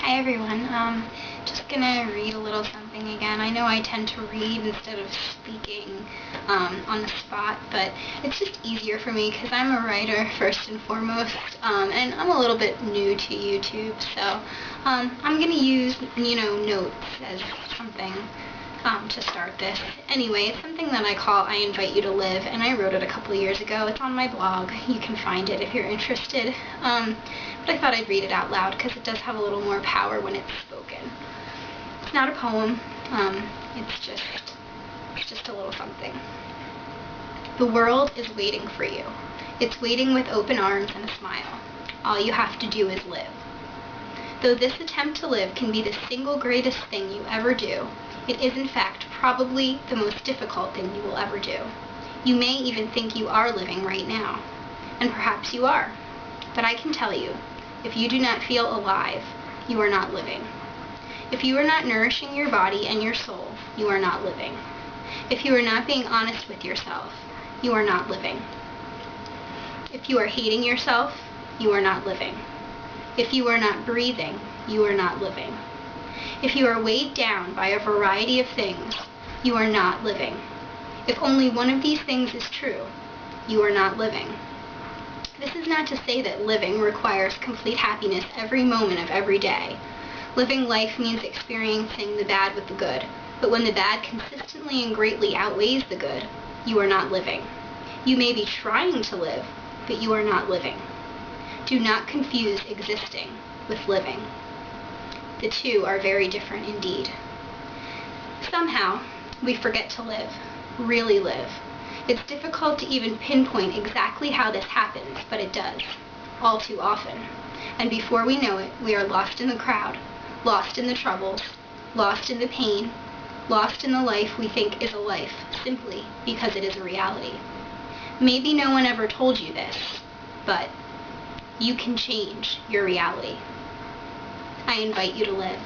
Hi everyone. Just gonna read a little something again. I know I tend to read instead of speaking on the spot, but it's just easier for me because I'm a writer first and foremost, and I'm a little bit new to YouTube, so I'm gonna use notes as something to start this. Anyway, it's something that I call I Invite You to Live, and I wrote it a couple years ago. It's on my blog. You can find it if you're interested. But I thought I'd read it out loud because it does have a little more power when it's spoken. It's not a poem. It's just a little something. The world is waiting for you. It's waiting with open arms and a smile. All you have to do is live. Though this attempt to live can be the single greatest thing you ever do, it is in fact probably the most difficult thing you will ever do. You may even think you are living right now, and perhaps you are. But I can tell you, if you do not feel alive, you are not living. If you are not nourishing your body and your soul, you are not living. If you are not being honest with yourself, you are not living. If you are hating yourself, you are not living. If you are not breathing, you are not living. If you are weighed down by a variety of things, you are not living. If only one of these things is true, you are not living. This is not to say that living requires complete happiness every moment of every day. Living life means experiencing the bad with the good, but when the bad consistently and greatly outweighs the good, you are not living. You may be trying to live, but you are not living. Do not confuse existing with living. The two are very different indeed. Somehow, we forget to live, really live. It's difficult to even pinpoint exactly how this happens, but it does, all too often. And before we know it, we are lost in the crowd, lost in the troubles, lost in the pain, lost in the life we think is a life, simply because it is a reality. Maybe no one ever told you this, but you can change your reality. I invite you to live.